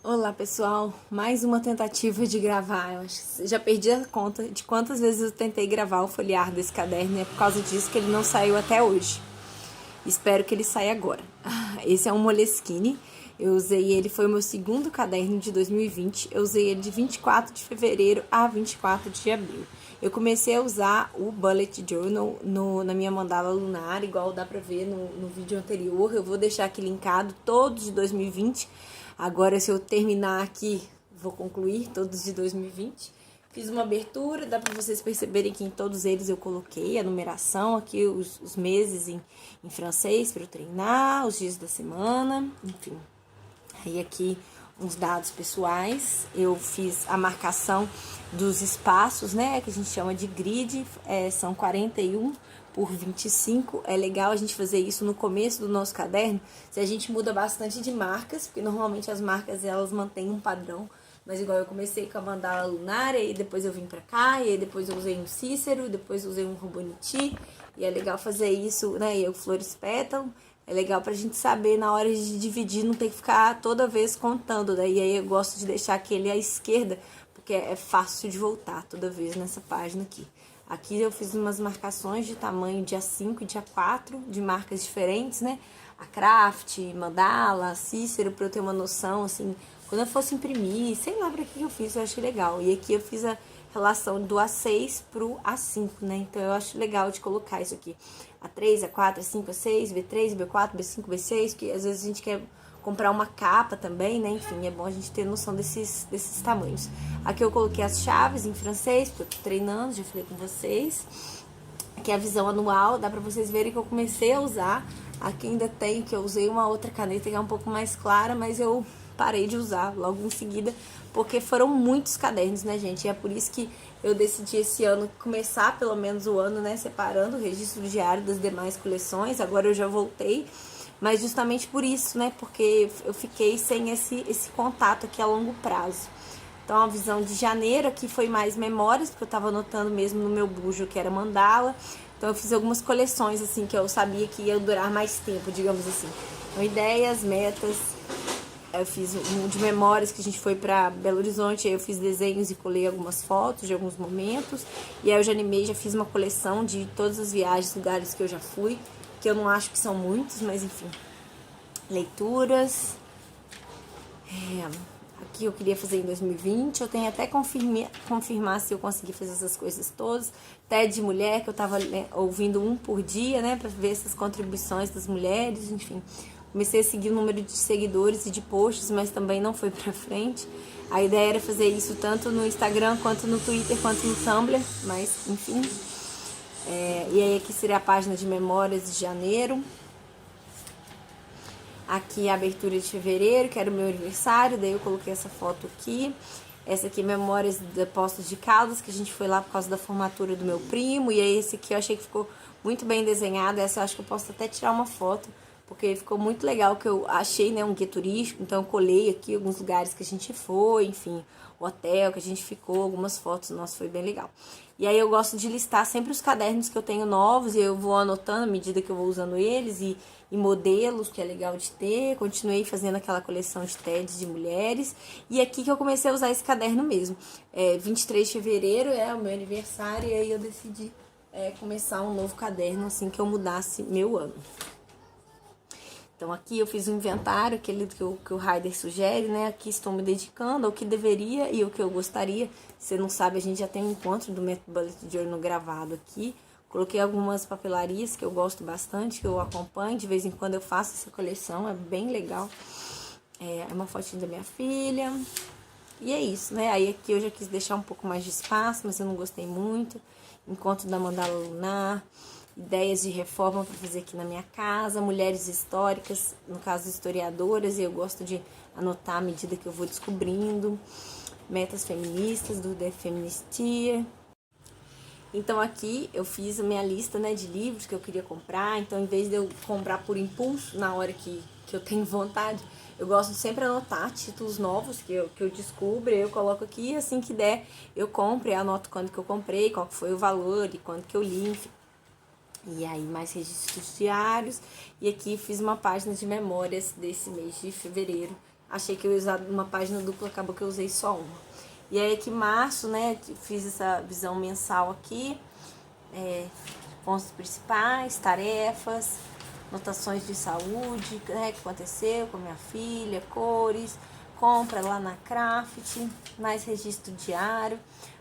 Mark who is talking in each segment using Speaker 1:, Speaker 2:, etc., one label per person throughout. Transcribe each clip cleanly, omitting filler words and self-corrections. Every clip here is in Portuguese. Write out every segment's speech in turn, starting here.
Speaker 1: Olá pessoal, mais uma tentativa de gravar. Eu acho que já perdi a conta de quantas vezes eu tentei gravar o folhear desse caderno e é por causa disso que ele não saiu até hoje. Espero que ele saia agora. Esse é um Moleskine. Eu usei ele, foi o meu segundo caderno de 2020. Eu usei ele de 24 de fevereiro a 24 de abril. Eu comecei a usar o Bullet Journal na minha mandala lunar, igual dá pra ver no vídeo anterior. Eu vou deixar aqui linkado todos de 2020. Agora, se eu terminar aqui, vou concluir todos de 2020. Fiz uma abertura, dá para vocês perceberem que em todos eles eu coloquei a numeração, aqui os meses em francês para eu treinar, os dias da semana, enfim. Aí aqui uns dados pessoais, eu fiz a marcação dos espaços, né, que a gente chama de grid, são 41 por 25, é legal a gente fazer isso no começo do nosso caderno, se a gente muda bastante de marcas, porque normalmente as marcas elas mantêm um padrão, mas igual eu comecei com a mandala lunar, e depois eu vim pra cá, e aí depois eu usei um Cícero, depois eu usei um Roboniti, e é legal fazer isso, né, e o Flores Pétalo, é legal pra gente saber na hora de dividir, não ter que ficar toda vez contando, né? E aí eu gosto de deixar aquele à esquerda, porque é fácil de voltar toda vez nessa página aqui. Aqui eu fiz umas marcações de tamanho dia 5 e dia 4, de marcas diferentes, né? A Craft, Mandala, Cícero, pra eu ter uma noção, assim, quando eu fosse imprimir, sei lá pra que eu fiz, eu achei legal. E aqui eu fiz a relação do A6 pro A5, né? Então eu acho legal de colocar isso aqui. A3, A4, A5, A6, B3, B4, B5, B6, que às vezes a gente quer comprar uma capa também, né? Enfim, é bom a gente ter noção desses tamanhos. Aqui eu coloquei as chaves em francês, porque eu tô treinando, já falei com vocês. Aqui é a visão anual, dá pra vocês verem que eu comecei a usar. Aqui ainda tem, que eu usei uma outra caneta que é um pouco mais clara, mas eu parei de usar logo em seguida, porque foram muitos cadernos, né, gente? E é por isso que eu decidi esse ano começar, pelo menos o ano, né, separando o registro diário das demais coleções. Agora eu já voltei, mas justamente por isso, né, porque eu fiquei sem esse contato aqui a longo prazo. Então, a visão de janeiro aqui foi mais memórias, porque eu tava anotando mesmo no meu bujo que era mandala. Então, eu fiz algumas coleções, assim, que eu sabia que ia durar mais tempo, digamos assim. Então, ideias, metas. Eu fiz um de memórias que a gente foi pra Belo Horizonte, aí eu fiz desenhos e colei algumas fotos de alguns momentos. E aí eu já animei, já fiz uma coleção de todas as viagens, lugares que eu já fui, que eu não acho que são muitos, mas enfim. Leituras. Aqui eu queria fazer em 2020, eu tenho até confirmar se eu conseguir fazer essas coisas todas. TED de mulher, que eu tava ouvindo um por dia, né, pra ver essas contribuições das mulheres, enfim. Comecei a seguir o número de seguidores e de posts, mas também não foi pra frente. A ideia era fazer isso tanto no Instagram, quanto no Twitter, quanto no Tumblr, mas enfim. E aí aqui seria a página de memórias de janeiro. Aqui a abertura de fevereiro, que era o meu aniversário, daí eu coloquei essa foto aqui. Essa aqui, memórias de Poços de Caldas, que a gente foi lá por causa da formatura do meu primo. E aí esse aqui eu achei que ficou muito bem desenhado. Essa eu acho que eu posso até tirar uma foto, porque ficou muito legal, que eu achei, né, um guia turístico. Então eu colei aqui alguns lugares que a gente foi, enfim, o hotel que a gente ficou, algumas fotos. Nossa, foi bem legal. E aí eu gosto de listar sempre os cadernos que eu tenho novos, e eu vou anotando à medida que eu vou usando eles, e modelos, que é legal de ter. Continuei fazendo aquela coleção de TEDs de mulheres, e aqui que eu comecei a usar esse caderno mesmo. 23 de fevereiro é o meu aniversário, e aí eu decidi começar um novo caderno assim que eu mudasse meu ano. Então aqui eu fiz um inventário, aquele que o Raider sugere, né? Aqui estou me dedicando ao que deveria e ao que eu gostaria. Se você não sabe, a gente já tem um encontro do método Bullet Journal gravado aqui. Coloquei algumas papelarias que eu gosto bastante, que eu acompanho. De vez em quando eu faço essa coleção, é bem legal. É uma fotinha da minha filha. E é isso, né? Aí aqui eu já quis deixar um pouco mais de espaço, mas eu não gostei muito. Encontro da mandala lunar. Ideias de reforma para fazer aqui na minha casa, mulheres históricas, no caso historiadoras, e eu gosto de anotar à medida que eu vou descobrindo, metas feministas do The Feministia. Então aqui eu fiz a minha lista, né, de livros que eu queria comprar. Então, em vez de eu comprar por impulso na hora que eu tenho vontade, eu gosto de sempre anotar títulos novos que eu descubro, eu coloco aqui, e assim que der eu compro, e anoto quando que eu comprei, qual que foi o valor e quando que eu li, enfim. E aí mais registros diários. E aqui fiz uma página de memórias desse mês de fevereiro, achei que eu ia usar uma página dupla, acabou que eu usei só uma. E aí aqui março, né, fiz essa visão mensal aqui, pontos principais, tarefas, anotações de saúde, né, que aconteceu com a minha filha, cores, compra lá na Craft, mais registro diário.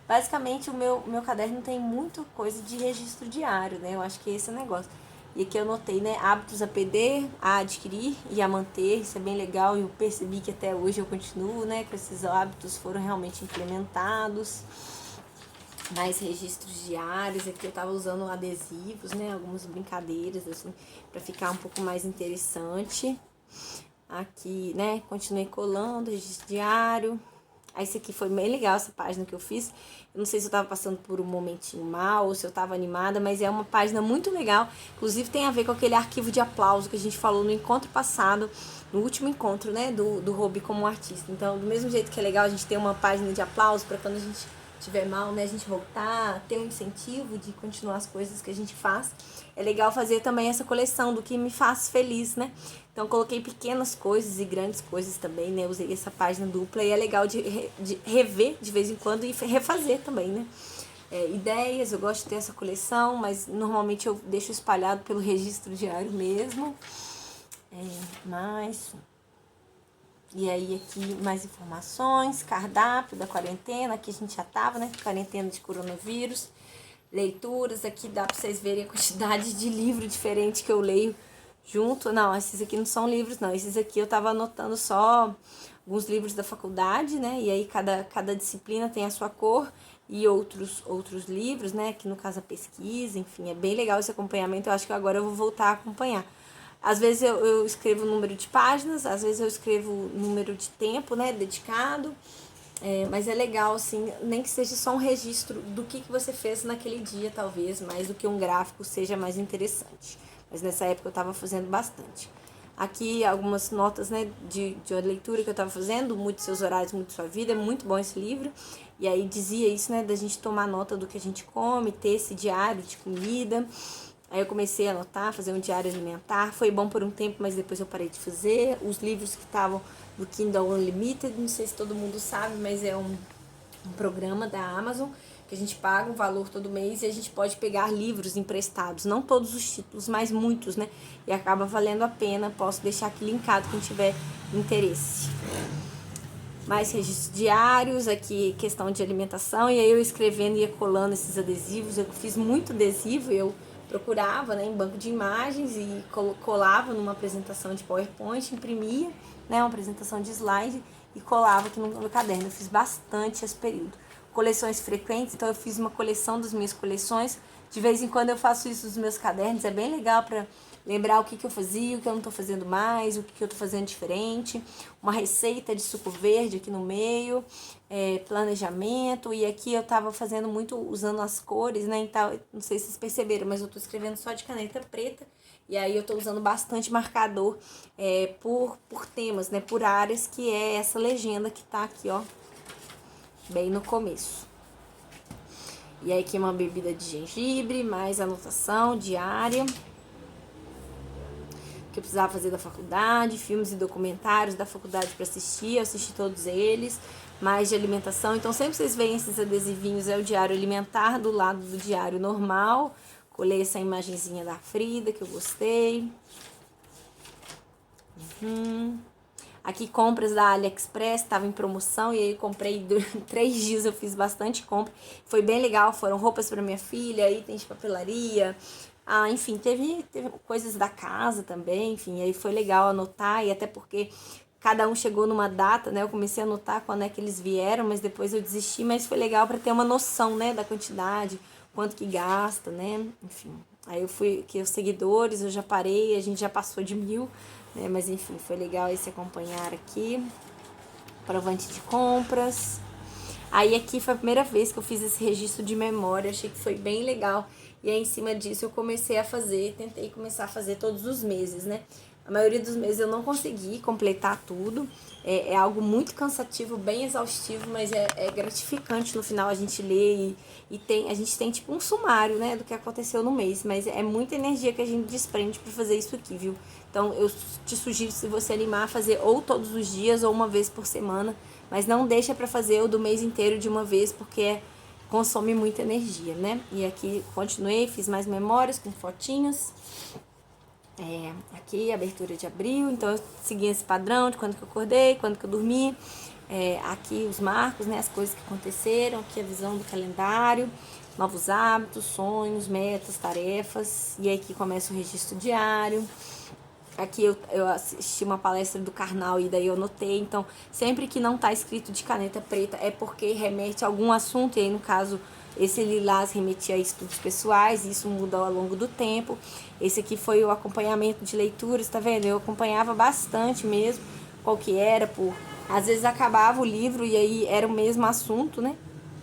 Speaker 1: Basicamente o meu caderno tem muita coisa de registro diário, né? Eu acho que esse é o negócio. E aqui eu notei, né, hábitos a perder, a adquirir e a manter, isso é bem legal, e eu percebi que até hoje eu continuo, né, com esses hábitos foram realmente implementados. Mais registros diários, aqui eu tava usando adesivos, né, algumas brincadeiras, assim, pra ficar um pouco mais interessante. Aqui, né, continuei colando, registro diário. Aí esse aqui foi bem legal, essa página que eu fiz. Eu não sei se eu tava passando por um momentinho mal ou se eu tava animada, mas é uma página muito legal. Inclusive tem a ver com aquele arquivo de aplauso que a gente falou no encontro passado, no último encontro, né, do hobby como artista. Então, do mesmo jeito que é legal a gente ter uma página de aplauso para quando a gente tiver mal, né, a gente voltar, ter um incentivo de continuar as coisas que a gente faz. É legal fazer também essa coleção do que me faz feliz, né? Então, coloquei pequenas coisas e grandes coisas também, né? Usei essa página dupla e é legal de rever de vez em quando e refazer também, né? Ideias, eu gosto de ter essa coleção, mas normalmente eu deixo espalhado pelo registro diário mesmo. E aí aqui mais informações, cardápio da quarentena, aqui a gente já tava, né? Quarentena de coronavírus. Leituras, aqui dá pra vocês verem a quantidade de livro diferente que eu leio junto. Não, esses aqui não são livros, não. Esses aqui eu tava anotando só alguns livros da faculdade, né? E aí cada disciplina tem a sua cor e outros livros, né? Aqui no caso a pesquisa, enfim, é bem legal esse acompanhamento. Eu acho que agora eu vou voltar a acompanhar. Às vezes eu escrevo o número de páginas, às vezes eu escrevo o número de tempo, né, dedicado. Mas é legal, assim, nem que seja só um registro do que você fez naquele dia, talvez, mais do que um gráfico seja mais interessante. Mas nessa época eu estava fazendo bastante. Aqui algumas notas, né, de leitura que eu estava fazendo, Mude Seus Horários, Mude Sua Vida, é muito bom esse livro. E aí dizia isso, né, da gente tomar nota do que a gente come, ter esse diário de comida. Aí eu comecei a anotar, fazer um diário alimentar. Foi bom por um tempo, mas depois eu parei de fazer. Os livros que estavam do Kindle Unlimited, não sei se todo mundo sabe, mas é um programa da Amazon que a gente paga um valor todo mês e a gente pode pegar livros emprestados. Não todos os títulos, mas muitos, né? E acaba valendo a pena. Posso deixar aqui linkado quem tiver interesse. Mais registros diários, aqui questão de alimentação. E aí eu escrevendo e ia colando esses adesivos. Eu fiz muito adesivo, eu procurava, né, em banco de imagens e colava numa apresentação de PowerPoint, imprimia, né, uma apresentação de slide e colava aqui no meu caderno. Eu fiz bastante esse período. Coleções frequentes, então eu fiz uma coleção das minhas coleções. De vez em quando eu faço isso nos meus cadernos, é bem legal para lembrar o que eu fazia, o que eu não estou fazendo mais, o que eu estou fazendo diferente. Uma receita de suco verde aqui no meio, planejamento. E aqui eu estava fazendo muito, usando as cores, né? Então, não sei se vocês perceberam, mas eu estou escrevendo só de caneta preta. E aí eu estou usando bastante marcador por temas, né? Por áreas, que é essa legenda que está aqui, ó, bem no começo. E aí aqui uma bebida de gengibre, mais anotação diária que eu precisava fazer da faculdade, filmes e documentários da faculdade para assistir, eu assisti todos eles, mais de alimentação. Então sempre vocês veem esses adesivinhos, é o diário alimentar do lado do diário normal. Colei essa imagenzinha da Frida que eu gostei. Aqui compras da AliExpress, estava em promoção e aí comprei durante 3 dias, eu fiz bastante compra. Foi bem legal, foram roupas para minha filha, itens de papelaria. Enfim, teve coisas da casa também, enfim, aí foi legal anotar, e até porque cada um chegou numa data, né? Eu comecei a anotar quando é que eles vieram, mas depois eu desisti, mas foi legal para ter uma noção, né, da quantidade, quanto que gasta, né? Enfim, aí eu fui, que os seguidores, eu já parei, a gente já passou de 1000, né? Mas enfim, foi legal esse acompanhar aqui. Provante de compras. Aí aqui foi a primeira vez que eu fiz esse registro de memória, achei que foi bem legal. E aí em cima disso eu comecei a fazer, tentei começar a fazer todos os meses, né? A maioria dos meses eu não consegui completar tudo. É algo muito cansativo, bem exaustivo, mas é gratificante no final a gente ler a gente tem tipo um sumário, né, do que aconteceu no mês, mas é muita energia que a gente desprende para fazer isso aqui, viu? Então eu te sugiro, se você animar, a fazer ou todos os dias ou uma vez por semana, mas não deixa para fazer o do mês inteiro de uma vez, porque consome muita energia, né? E aqui continuei, fiz mais memórias com fotinhos. Aqui, abertura de abril, então eu segui esse padrão de quando que eu acordei, quando que eu dormi. Aqui os marcos, né, as coisas que aconteceram, aqui a visão do calendário, novos hábitos, sonhos, metas, tarefas. E aí aqui começa o registro diário. Aqui eu assisti uma palestra do Karnal e daí eu notei. Então, sempre que não está escrito de caneta preta é porque remete a algum assunto. E aí, no caso, esse lilás remetia a estudos pessoais, e isso muda ao longo do tempo. Esse aqui foi o acompanhamento de leituras, tá vendo? Eu acompanhava bastante mesmo qual que era, às vezes acabava o livro e aí era o mesmo assunto, né?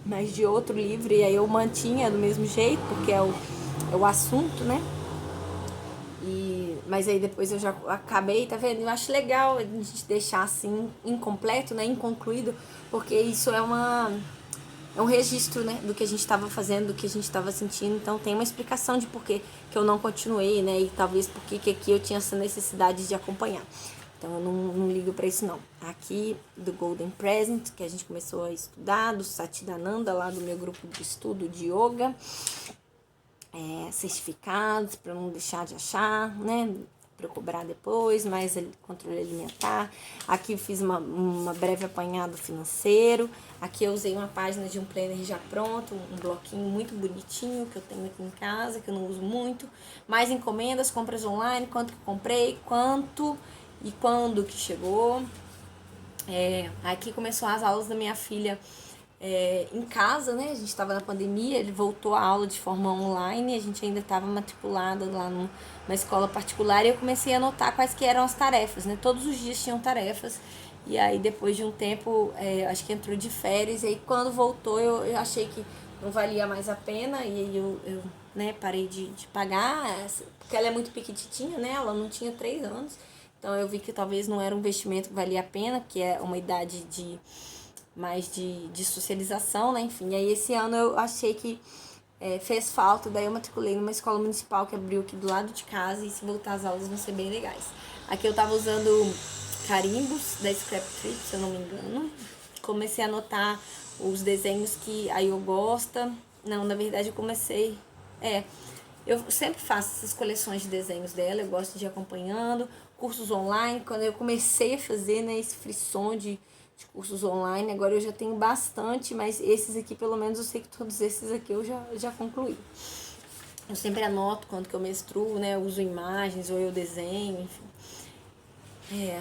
Speaker 1: Mas de outro livro, e aí eu mantinha do mesmo jeito, porque é o assunto, né? Mas aí depois eu já acabei, tá vendo? Eu acho legal a gente deixar assim, incompleto, né? Inconcluído, porque isso é um registro, né? Do que a gente estava fazendo, do que a gente estava sentindo. Então tem uma explicação de por que eu não continuei, né? E talvez por que aqui eu tinha essa necessidade de acompanhar. Então eu não ligo para isso não. Aqui do Golden Present, que a gente começou a estudar, do Satchidananda, lá do meu grupo de estudo de yoga. Certificados para não deixar de achar, né? Para eu cobrar depois, mais controle alimentar. Aqui eu fiz uma breve apanhado financeiro. Aqui eu usei uma página de um planner já pronto, um bloquinho muito bonitinho que eu tenho aqui em casa, que eu não uso muito. Mais encomendas, compras online, quanto que eu comprei, quanto e quando que chegou. Aqui começou as aulas da minha filha em casa, né? A gente estava na pandemia, ele voltou a aula de forma online, a gente ainda estava matriculada lá numa escola particular, e eu comecei a notar quais que eram as tarefas, né? Todos os dias tinham tarefas, e aí depois de um tempo, acho que entrou de férias, e aí quando voltou eu achei que não valia mais a pena, e aí eu né, parei de pagar, porque ela é muito pequititinha, né? Ela não tinha 3 anos, então eu vi que talvez não era um investimento que valia a pena, que é uma idade mais de socialização, né? Enfim, aí esse ano eu achei que fez falta, daí eu matriculei numa escola municipal que abriu aqui do lado de casa, e se voltar às aulas vão ser bem legais. Aqui eu tava usando carimbos da Scrap Trip, se eu não me engano. Comecei a anotar os desenhos que a Io gosta. Não, na verdade eu comecei... eu sempre faço essas coleções de desenhos dela, eu gosto de ir acompanhando. Cursos online, quando eu comecei a fazer, né, esse frisson de cursos online, agora eu já tenho bastante, mas esses aqui, pelo menos, eu sei que todos esses aqui eu já concluí. Eu sempre anoto quando que eu menstruo, né, eu uso imagens ou eu desenho, enfim.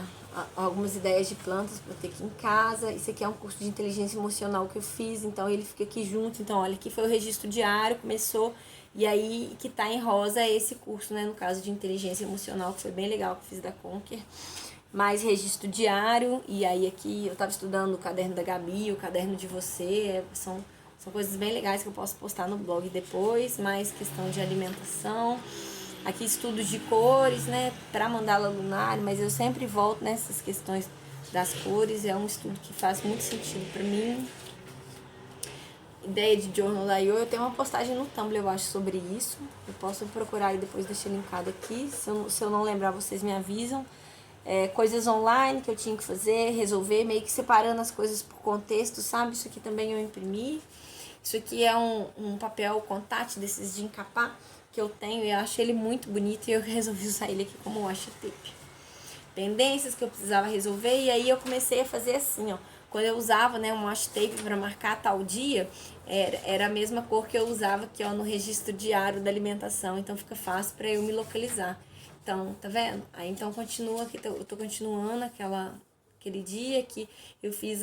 Speaker 1: Algumas ideias de plantas para ter aqui em casa. Esse aqui é um curso de inteligência emocional que eu fiz, então ele fica aqui junto. Então, olha, aqui foi o registro diário, começou, e aí que tá em rosa é esse curso, né, no caso de inteligência emocional, que foi bem legal, que eu fiz da Conquer. Mais registro diário, e aí aqui eu tava estudando o caderno da Gabi, o caderno de você, são coisas bem legais que eu posso postar no blog depois, mais questão de alimentação. Aqui estudos de cores, né, para mandala lunar, mas eu sempre volto nessas questões das cores, é um estudo que faz muito sentido para mim. Ideia de Journal da Io, eu tenho uma postagem no Tumblr, eu acho, sobre isso. Eu posso procurar e depois deixar linkado aqui, se eu não lembrar vocês me avisam. Coisas online que eu tinha que fazer, resolver, meio que separando as coisas por contexto, sabe? Isso aqui também eu imprimi. Isso aqui é um papel contact desses de encapar que eu tenho, e eu acho ele muito bonito, e eu resolvi usar ele aqui como washi-tape. Pendências que eu precisava resolver, e aí eu comecei a fazer assim, ó. Quando eu usava, né, um washi-tape para marcar tal dia, era a mesma cor que eu usava aqui, ó, no registro diário da alimentação, então fica fácil para eu me localizar. Então, tá vendo? Aí então continua aqui, eu tô continuando aquele dia que eu fiz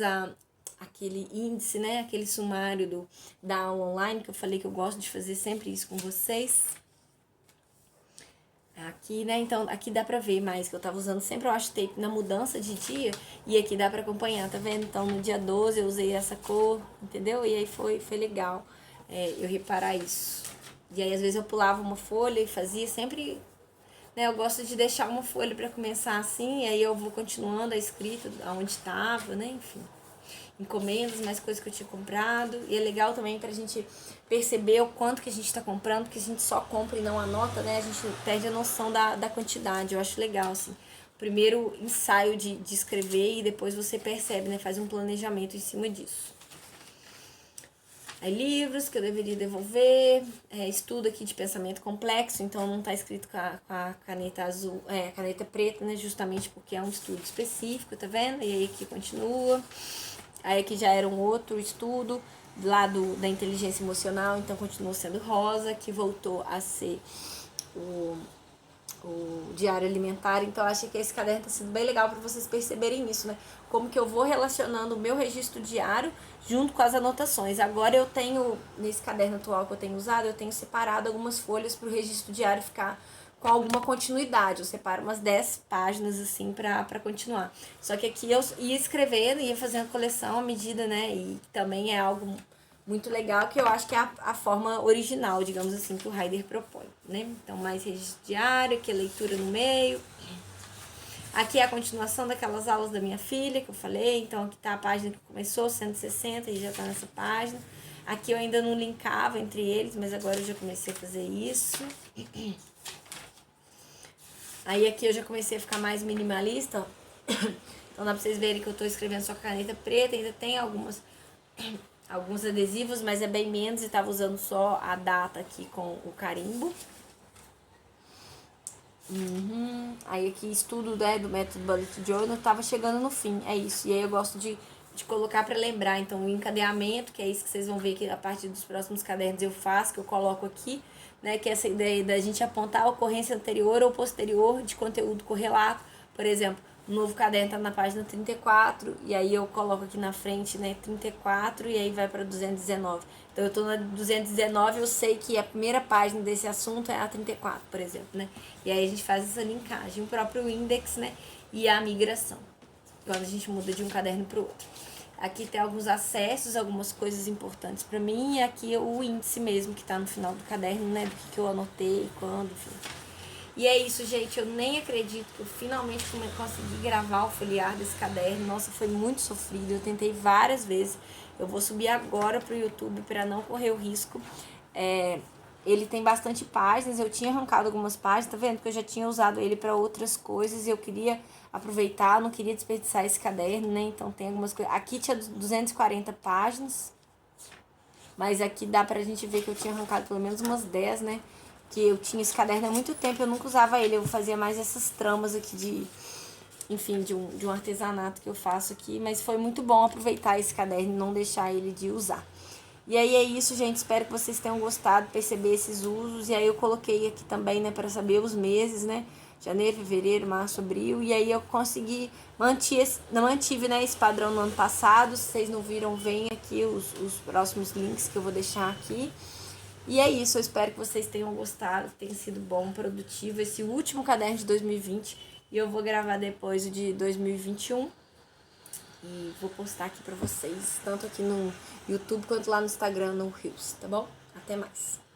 Speaker 1: aquele índice, né? Aquele sumário da aula online, que eu falei que eu gosto de fazer sempre isso com vocês. Aqui, né? Então, aqui dá pra ver mais, que eu tava usando sempre o washi-tape na mudança de dia, e aqui dá pra acompanhar, tá vendo? Então, no dia 12 eu usei essa cor, entendeu? E aí foi legal eu reparar isso. E aí, às vezes, eu pulava uma folha e fazia sempre né? Eu gosto de deixar uma folha para começar assim, e aí eu vou continuando a escrita aonde estava, né? Enfim, encomendas, mais coisas que eu tinha comprado. E é legal também pra gente perceber o quanto que a gente tá comprando, porque a gente só compra e não anota, né? A gente perde a noção da quantidade. Eu acho legal, assim. Primeiro ensaio de escrever e depois você percebe, né? Faz um planejamento em cima disso. Aí livros que eu deveria devolver, estudo aqui de pensamento complexo, então não tá escrito com a caneta azul, caneta preta, né? Justamente porque é um estudo específico, tá vendo? E aí aqui continua. Aí aqui já era um outro estudo lá da inteligência emocional, então continuou sendo rosa, que voltou a ser o diário alimentar. Então eu achei que esse caderno tá sendo bem legal para vocês perceberem isso, né? Como que eu vou relacionando o meu registro diário junto com as anotações. Agora eu tenho, nesse caderno atual que eu tenho usado, eu tenho separado algumas folhas para o registro diário ficar com alguma continuidade. Eu separo umas 10 páginas assim para continuar. Só que aqui eu ia escrevendo, ia fazendo a coleção à medida, né? E também é algo muito legal, que eu acho que é a forma original, digamos assim, que o Heider propõe, né? Então, mais registro diário, aqui a leitura no meio. Aqui é a continuação daquelas aulas da minha filha, que eu falei. Então, aqui tá a página que começou, 160, e já tá nessa página. Aqui eu ainda não linkava entre eles, mas agora eu já comecei a fazer isso. Aí aqui eu já comecei a ficar mais minimalista, ó. Então dá pra vocês verem que eu tô escrevendo só com caneta preta, ainda tem alguns adesivos, mas é bem menos, e tava usando só a data aqui com o carimbo. Aí aqui estudo, né, do método Bullet Journal, tava chegando no fim, é isso. E aí eu gosto de colocar para lembrar, então o encadeamento, que é isso que vocês vão ver que a partir dos próximos cadernos eu faço, que eu coloco aqui, né, que é essa ideia da gente apontar a ocorrência anterior ou posterior de conteúdo correlato. Por exemplo, o novo caderno tá na página 34, e aí eu coloco aqui na frente, né, 34, e aí vai para 219. Então eu tô na 219, eu sei que a primeira página desse assunto é a 34, por exemplo, né? E aí a gente faz essa linkagem, o próprio index, né, e a migração, quando a gente muda de um caderno para o outro. Aqui tem alguns acessos, algumas coisas importantes para mim, e aqui o índice mesmo, que tá no final do caderno, né, do que eu anotei, quando, enfim. E é isso, gente, eu nem acredito que eu finalmente consegui gravar o folhear desse caderno. Nossa, foi muito sofrido, eu tentei várias vezes. Eu vou subir agora pro YouTube para não correr o risco. Ele tem bastante páginas, eu tinha arrancado algumas páginas, tá vendo? Porque eu já tinha usado ele para outras coisas e eu queria aproveitar, não queria desperdiçar esse caderno, né? Então tem algumas coisas. Aqui tinha 240 páginas, mas aqui dá pra gente ver que eu tinha arrancado pelo menos umas 10, né? Que eu tinha esse caderno há muito tempo, eu nunca usava ele, eu fazia mais essas tramas aqui enfim, de um artesanato que eu faço aqui, mas foi muito bom aproveitar esse caderno e não deixar ele de usar. E aí é isso, gente, espero que vocês tenham gostado, perceber esses usos, e aí eu coloquei aqui também, né, para saber os meses, né, janeiro, fevereiro, março, abril, e aí eu consegui, mantive, né, esse padrão no ano passado. Se vocês não viram, vem aqui os próximos links que eu vou deixar aqui. E é isso, eu espero que vocês tenham gostado, que tenha sido bom, produtivo, esse último caderno de 2020, e eu vou gravar depois o de 2021, e vou postar aqui pra vocês, tanto aqui no YouTube quanto lá no Instagram, no Reels, tá bom? Até mais!